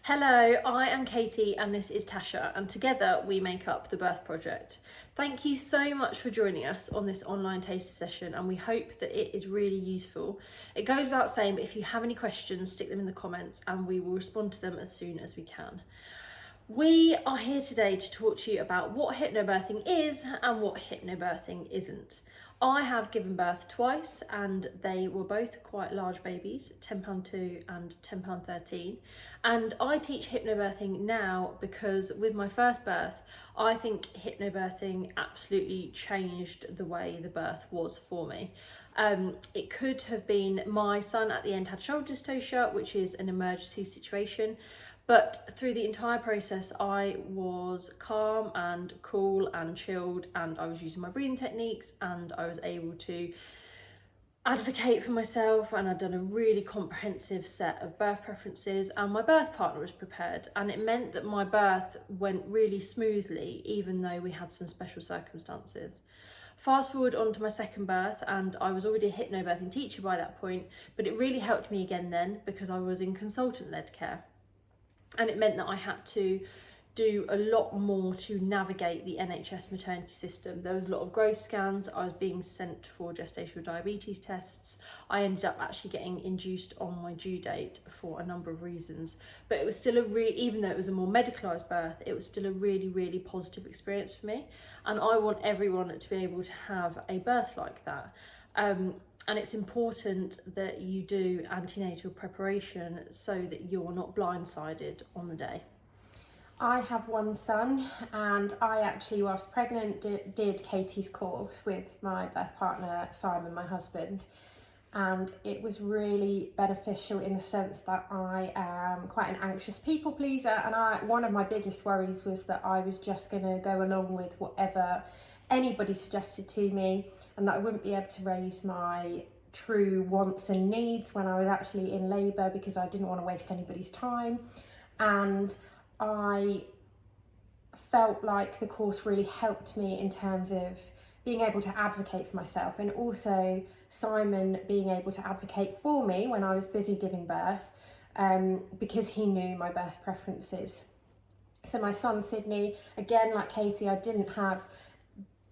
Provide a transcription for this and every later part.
Hello, I am Katie and this is Tasha, and together we make up the Birth Project. Thank you so much for joining us on this online taster session, and we hope that it is really useful. It goes without saying, but if you have any questions, stick them in the comments and we will respond to them as soon as we can. We are here today to talk to you about what hypnobirthing is and what hypnobirthing isn't. I have given birth twice and they were both quite large babies, £10.2 and £10.13. And I teach hypnobirthing now because with my first birth, I think hypnobirthing absolutely changed the way the birth was for me. It could have been my son at the end had shoulder dystocia, which is an emergency situation. But through the entire process, I was calm and cool and chilled, and I was using my breathing techniques, and I was able to advocate for myself, and I'd done a really comprehensive set of birth preferences, and my birth partner was prepared, and it meant that my birth went really smoothly, even though we had some special circumstances. Fast forward on to my second birth, and I was already a hypnobirthing teacher by that point, but it really helped me again then because I was in consultant-led care. And it meant that I had to do a lot more to navigate the NHS maternity system. There was a lot of growth scans. I was being sent for gestational diabetes tests. I ended up actually getting induced on my due date for a number of reasons. But it was still even though it was a more medicalised birth, it was still a really, really positive experience for me. And I want everyone to be able to have a birth like that. And it's important that you do antenatal preparation so that you're not blindsided on the day. I have one son, and I actually, whilst pregnant, did Katie's course with my birth partner, Simon, my husband. And it was really beneficial in the sense that I am quite an anxious people pleaser. And one of my biggest worries was that I was just going to go along with whatever anybody suggested to me, and that I wouldn't be able to raise my true wants and needs when I was actually in labour because I didn't want to waste anybody's time. And I felt like the course really helped me in terms of being able to advocate for myself, and also Simon being able to advocate for me when I was busy giving birth, because he knew my birth preferences. So my son Sydney, again, like Katie, I didn't have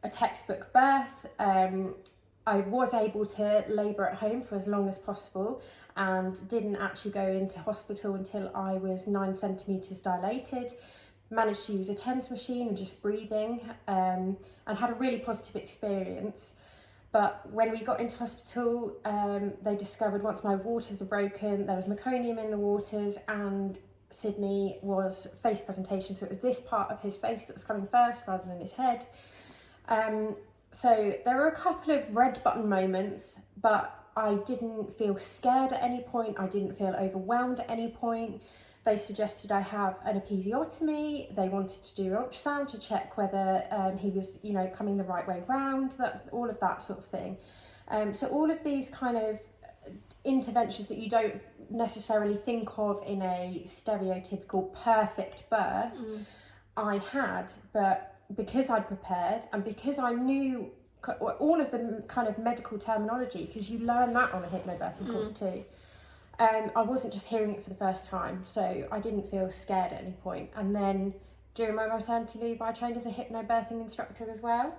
a textbook birth. I was able to labour at home for as long as possible and didn't actually go into hospital until I was 9 centimetres dilated. Managed to use a TENS machine and just breathing, and had a really positive experience. But when we got into hospital, they discovered once my waters were broken, there was meconium in the waters, and Sydney was face presentation, so it was this part of his face that was coming first rather than his head. So there were a couple of red button moments, but I didn't feel scared at any point. I didn't feel overwhelmed at any point. They suggested I have an episiotomy. They wanted to do an ultrasound to check whether he was, coming the right way round, all of that sort of thing. So all of these kind of interventions that you don't necessarily think of in a stereotypical perfect birth, I had, but because I'd prepared and because I knew all of the kind of medical terminology, because you learn that on a hypnobirthing course too, I wasn't just hearing it for the first time, so I didn't feel scared at any point. And then during my maternity leave, I trained as a hypnobirthing instructor as well,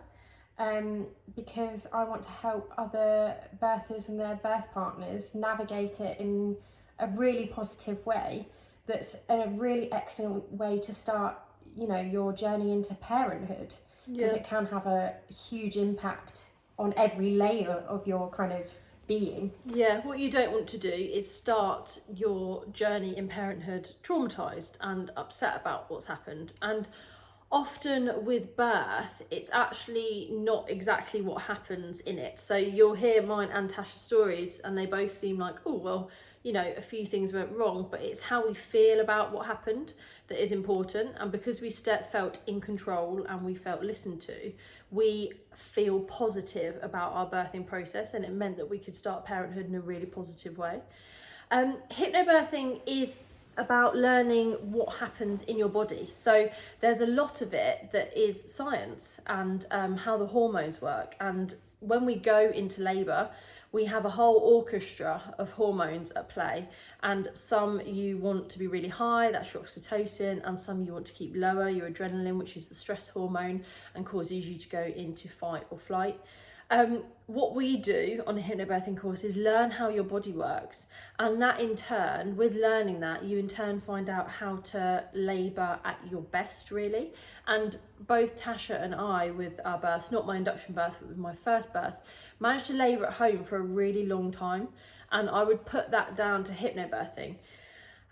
because I want to help other birthers and their birth partners navigate it in a really positive way. That's a really excellent way to start your journey into parenthood, because it can have a huge impact on every layer of your kind of being. Yeah, what you don't want to do is start your journey in parenthood traumatised and upset about what's happened. And often with birth, it's actually not exactly what happens in it. So you'll hear mine and Tasha's stories and they both seem like, oh, well, a few things went wrong, but it's how we feel about what happened that is important. And because we felt in control and we felt listened to, we feel positive about our birthing process, and it meant that we could start parenthood in a really positive way. Hypnobirthing is about learning what happens in your body. So there's a lot of it that is science and how the hormones work. And when we go into labour, we have a whole orchestra of hormones at play, and some you want to be really high, that's your oxytocin, and some you want to keep lower, your adrenaline, which is the stress hormone and causes you to go into fight or flight. What we do on a hypnobirthing course is learn how your body works, and that in turn, with learning that, you in turn find out how to labour at your best, really. And both Tasha and I, with our births, not my induction birth but with my first birth, managed to labour at home for a really long time, and I would put that down to hypnobirthing.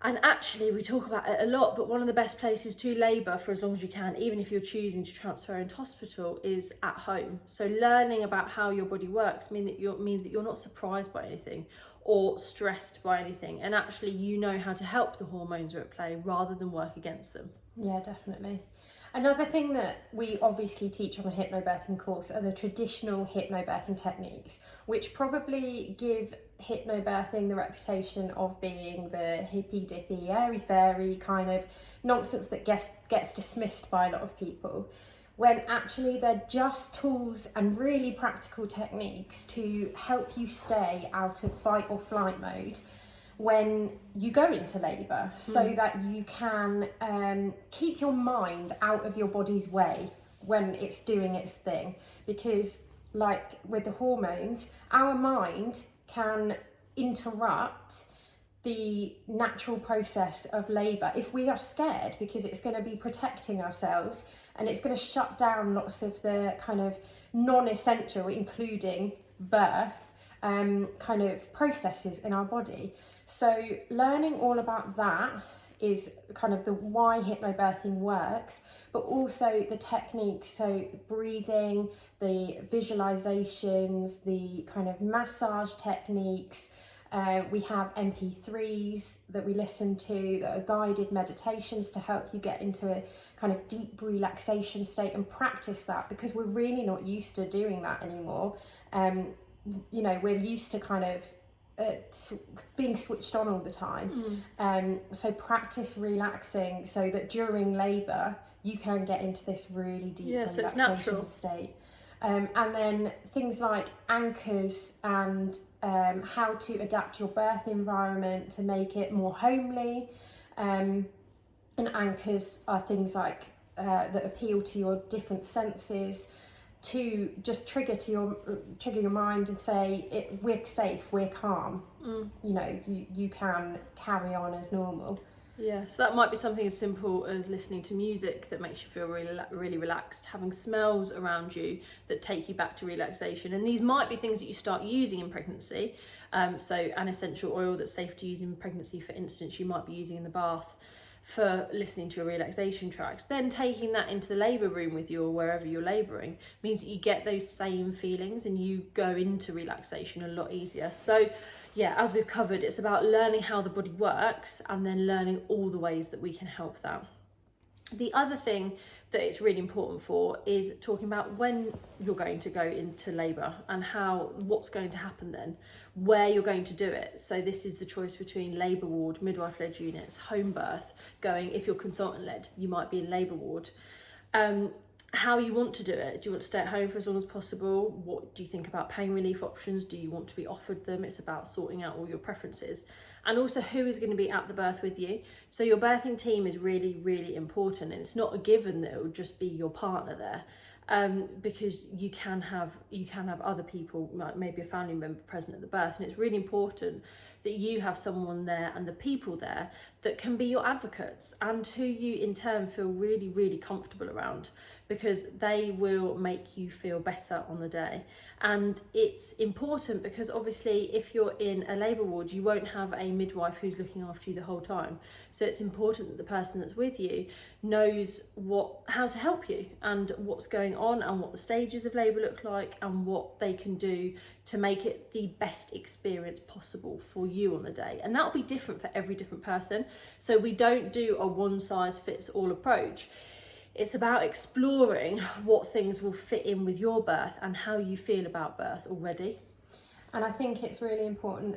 And actually, we talk about it a lot, but one of the best places to labour for as long as you can, even if you're choosing to transfer into hospital, is at home. So learning about how your body works means that you're not surprised by anything or stressed by anything. And actually, you know how to help the hormones are at play rather than work against them. Yeah, definitely. Another thing that we obviously teach on a hypnobirthing course are the traditional hypnobirthing techniques, which probably give hypnobirthing the reputation of being the hippy-dippy, airy-fairy kind of nonsense that gets dismissed by a lot of people, when actually they're just tools and really practical techniques to help you stay out of fight or flight mode when you go into labour, so that you can keep your mind out of your body's way when it's doing its thing. Because like with the hormones, our mind can interrupt the natural process of labour if we are scared, because it's going to be protecting ourselves and it's going to shut down lots of the kind of non-essential, including birth, kind of processes in our body. So learning all about that is kind of the why hypnobirthing works, but also the techniques, so breathing, the visualizations, the kind of massage techniques. We have MP3s that we listen to that are guided meditations to help you get into a kind of deep relaxation state and practice that, because we're really not used to doing that anymore. We're used to kind of being switched on all the time. So practice relaxing so that during labour you can get into this really deep relaxation state. And then things like anchors and how to adapt your birth environment to make it more homely. And anchors are things like that appeal to your different senses, to just trigger your mind and say, we're safe, we're calm. You can carry on as normal. Yeah, so that might be something as simple as listening to music that makes you feel really relaxed, having smells around you that take you back to relaxation. And these might be things that you start using in pregnancy. So an essential oil that's safe to use in pregnancy, for instance, you might be using in the bath for listening to your relaxation tracks. Then taking that into the labour room with you or wherever you're labouring means that you get those same feelings and you go into relaxation a lot easier. So yeah, as we've covered, it's about learning how the body works and then learning all the ways that we can help that. The other thing that it's really important for is talking about when you're going to go into labour and what's going to happen then, where you're going to do it. So this is the choice between labour ward, midwife-led units, home birth, if you're consultant-led, you might be in labour ward. How you want to do it. Do you want to stay at home for as long as possible? What do you think about pain relief options? Do you want to be offered them? It's about sorting out all your preferences. And also who is going to be at the birth with you. So your birthing team is really, really important, and it's not a given that it will just be your partner there. Because you can have other people, like maybe a family member present at the birth, and it's really important that you have someone there and the people there that can be your advocates and who you in turn feel really, really comfortable around, because they will make you feel better on the day. And it's important because obviously if you're in a labour ward, you won't have a midwife who's looking after you the whole time. So it's important that the person that's with you knows how to help you and what's going on and what the stages of labour look like and what they can do to make it the best experience possible for you on the day. And that'll be different for every different person. So we don't do a one size fits all approach. It's about exploring what things will fit in with your birth and how you feel about birth already. And I think it's really important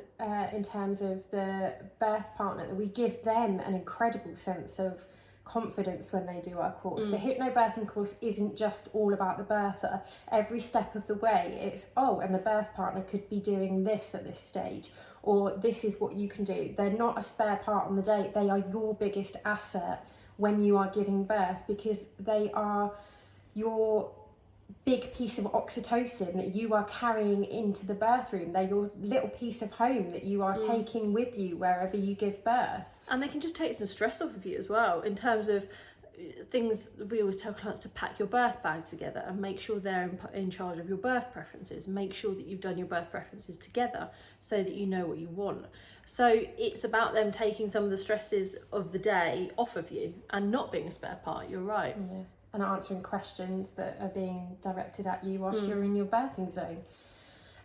in terms of the birth partner that we give them an incredible sense of confidence when they do our course. The hypnobirthing course isn't just all about the birther. Every step of the way, it's, and the birth partner could be doing this at this stage, or this is what you can do. They're not a spare part on the day. They are your biggest asset when you are giving birth, because they are your big piece of oxytocin that you are carrying into the birth room. They're your little piece of home that you are taking with you wherever you give birth. And they can just take some stress off of you as well, in terms of things. We always tell clients to pack your birth bag together and make sure they're in charge of your birth preferences. Make sure that you've done your birth preferences together so that you know what you want. So it's about them taking some of the stresses of the day off of you and not being a spare part. You're right. Yeah. And answering questions that are being directed at you whilst you're in your birthing zone.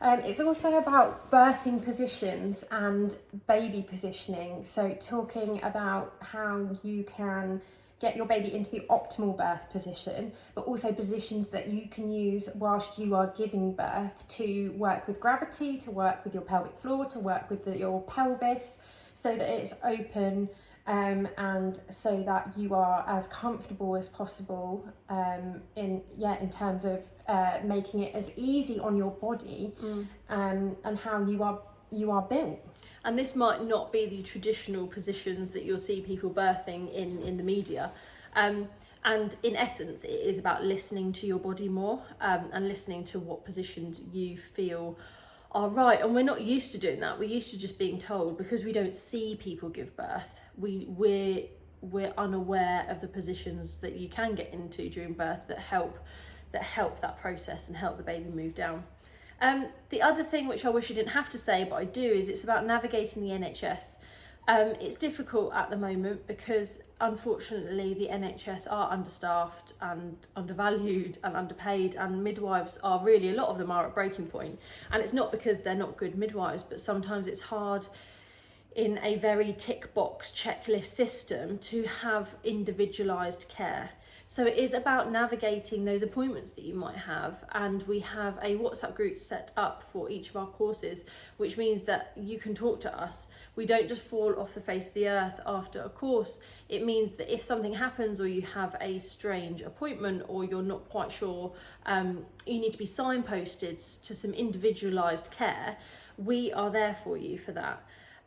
It's also about birthing positions and baby positioning. So talking about how you can get your baby into the optimal birth position, but also positions that you can use whilst you are giving birth to work with gravity, to work with your pelvic floor, to work with your pelvis, so that it's open, and so that you are as comfortable as possible in terms of making it as easy on your body, and how you are built. And this might not be the traditional positions that you'll see people birthing in the media. And in essence, it is about listening to your body more, and listening to what positions you feel are right. And we're not used to doing that. We're used to just being told, because we don't see people give birth. We're unaware of the positions that you can get into during birth that help that process and help the baby move down. The other thing, which I wish I didn't have to say, but I do, is it's about navigating the NHS. It's difficult at the moment because, unfortunately, the NHS are understaffed and undervalued and underpaid, and midwives are really, a lot of them are at breaking point. And it's not because they're not good midwives, but sometimes it's hard in a very tick box checklist system to have individualised care. So it is about navigating those appointments that you might have, and we have a WhatsApp group set up for each of our courses, which means that you can talk to us. We don't just fall off the face of the earth after a course. It means that if something happens, or you have a strange appointment, or you're not quite sure, you need to be signposted to some individualised care, we are there for you for that.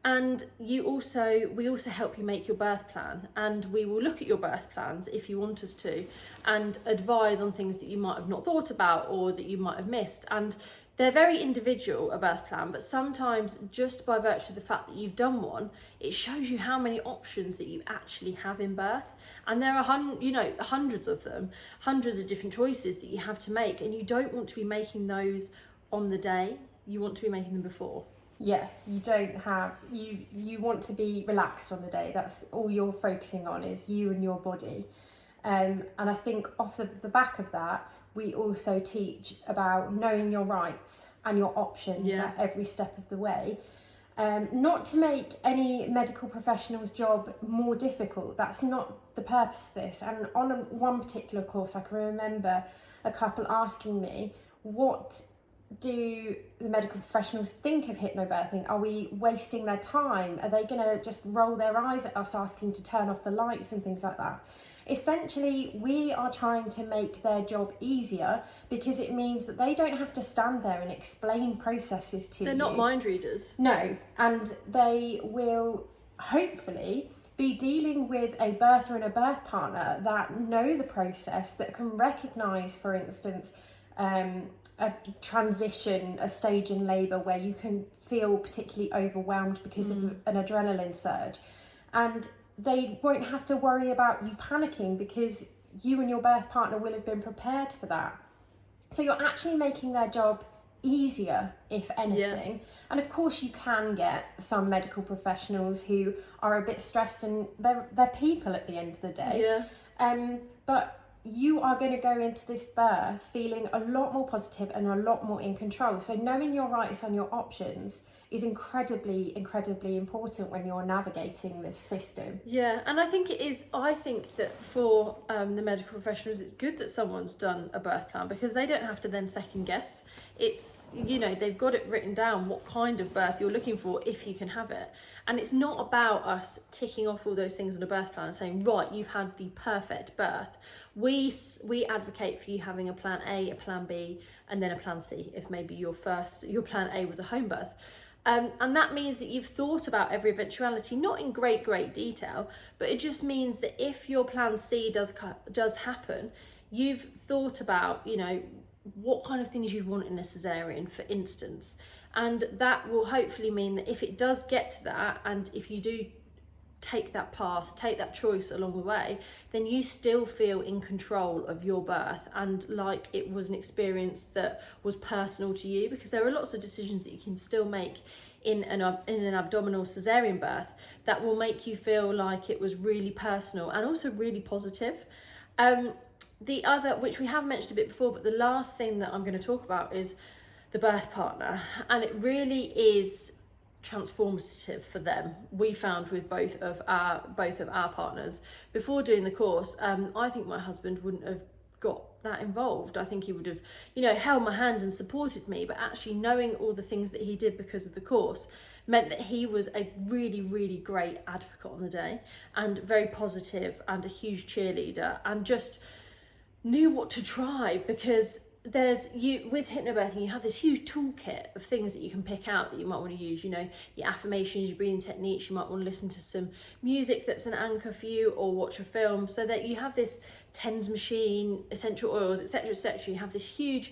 And we also help you make your birth plan, and we will look at your birth plans if you want us to, and advise on things that you might have not thought about or that you might have missed. And they're very individual, a birth plan, but sometimes just by virtue of the fact that you've done one, it shows you how many options that you actually have in birth. And there are hundreds of them, hundreds of different choices that you have to make, and you don't want to be making those on the day. You want to be making them before. Yeah, you don't have, you want to be relaxed on the day. That's all you're focusing on, is you and your body. And I think off the back of that, we also teach about knowing your rights and your options at every step of the way. Not to make any medical professional's job more difficult. That's not the purpose of this. And on one particular course, I can remember a couple asking me, what do the medical professionals think of hypnobirthing? Are we wasting their time? Are they going to just roll their eyes at us asking to turn off the lights and things like that? Essentially, we are trying to make their job easier, because it means that they don't have to stand there and explain processes to you. They're not mind readers. No, and they will hopefully be dealing with a birther and a birth partner that know the process, that can recognise, for instance, a transition, a stage in labour where you can feel particularly overwhelmed because of an adrenaline surge. And they won't have to worry about you panicking, because you and your birth partner will have been prepared for that. So you're actually making their job easier, if anything. Yeah. And of course you can get some medical professionals who are a bit stressed, and they're people at the end of the day. Yeah. But you are going to go into this birth feeling a lot more positive and a lot more in control. So knowing your rights and your options is incredibly, incredibly important when you're navigating this system. Yeah, and I think that for the medical professionals, it's good that someone's done a birth plan, because they don't have to then second guess. It's, they've got it written down what kind of birth you're looking for, if you can have it. And it's not about us ticking off all those things on a birth plan and saying, right, you've had the perfect birth. We advocate for you having a plan A, a plan B, and then a plan C if maybe your plan A was a home birth. And that means that you've thought about every eventuality, not in great detail, but it just means that if your plan C does happen, you've thought about, what kind of things you'd want in a cesarean, for instance. And that will hopefully mean that if it does get to that, and if you do take that path, take that choice along the way, then you still feel in control of your birth and like it was an experience that was personal to you, because there are lots of decisions that you can still make in an abdominal cesarean birth that will make you feel like it was really personal and also really positive. The other, which we have mentioned a bit before, but the last thing that I'm going to talk about is the birth partner, and it really is transformative for them. We found with both of our partners before doing the course. I think my husband wouldn't have got that involved. I think he would have, held my hand and supported me, but actually knowing all the things that he did because of the course meant that he was a really great advocate on the day, and very positive and a huge cheerleader, and just knew what to try, because with hypnobirthing you have this huge toolkit of things that you can pick out that you might want to use, your affirmations, your breathing techniques. You might want to listen to some music that's an anchor for you, or watch a film, so that you have this TENS machine, essential oils, etc. You have this huge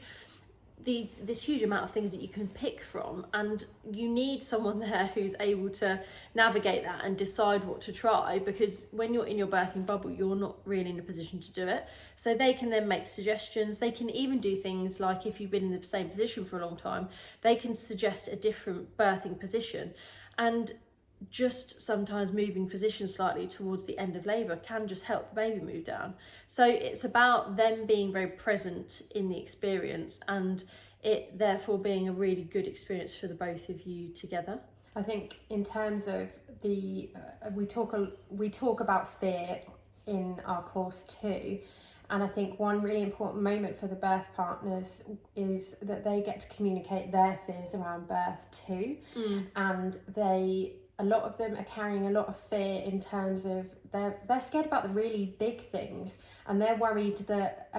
amount of things that you can pick from, and you need someone there who's able to navigate that and decide what to try, because when you're in your birthing bubble, you're not really in a position to do it. So they can then make suggestions. They can even do things like, if you've been in the same position for a long time, they can suggest a different birthing position, and just sometimes moving position slightly towards the end of labour can just help the baby move down. So it's about them being very present in the experience, and it therefore being a really good experience for the both of you together. I think in terms of we talk about fear in our course too, and I think one really important moment for the birth partners is that they get to communicate their fears around birth too. And a lot of them are carrying a lot of fear in terms of they're scared about the really big things, and they're worried that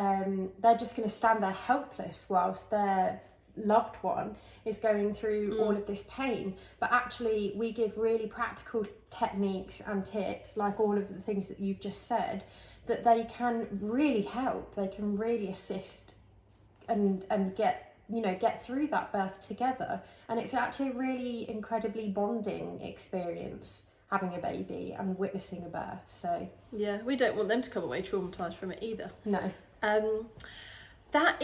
they're just going to stand there helpless whilst their loved one is going through all of this pain. But actually we give really practical techniques and tips, like all of the things that you've just said, that they can really help. They can really assist and get through that birth together. And it's actually a really incredibly bonding experience, having a baby and witnessing a birth. So yeah, we don't want them to come away traumatized from it either. No. That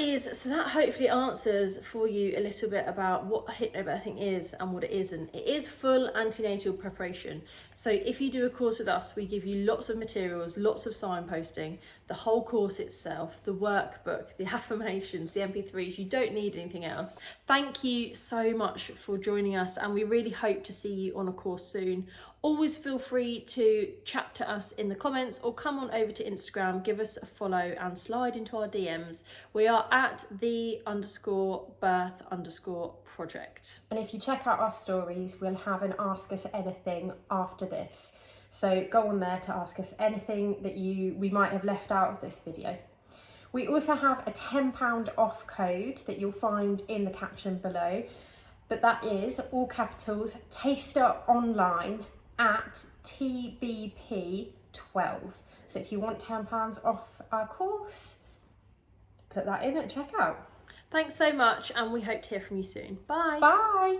hopefully answers for you a little bit about what hypnobirthing is and what it isn't. It is full antenatal preparation. So if you do a course with us, we give you lots of materials, lots of signposting, the whole course itself, the workbook, the affirmations, the MP3s. You don't need anything else. Thank you so much for joining us, and we really hope to see you on a course soon. Always feel free to chat to us in the comments, or come on over to Instagram, give us a follow and slide into our DMs. We are at @the_birth_project. And if you check out our stories, we'll have an Ask Us Anything after this. So go on there to ask us anything that we might have left out of this video. We also have a £10 off code that you'll find in the caption below. But that is, all capitals, Taster Online at TBP12. So if you want £10 off our course, put that in at checkout. Thanks so much, and we hope to hear from you soon. Bye. Bye.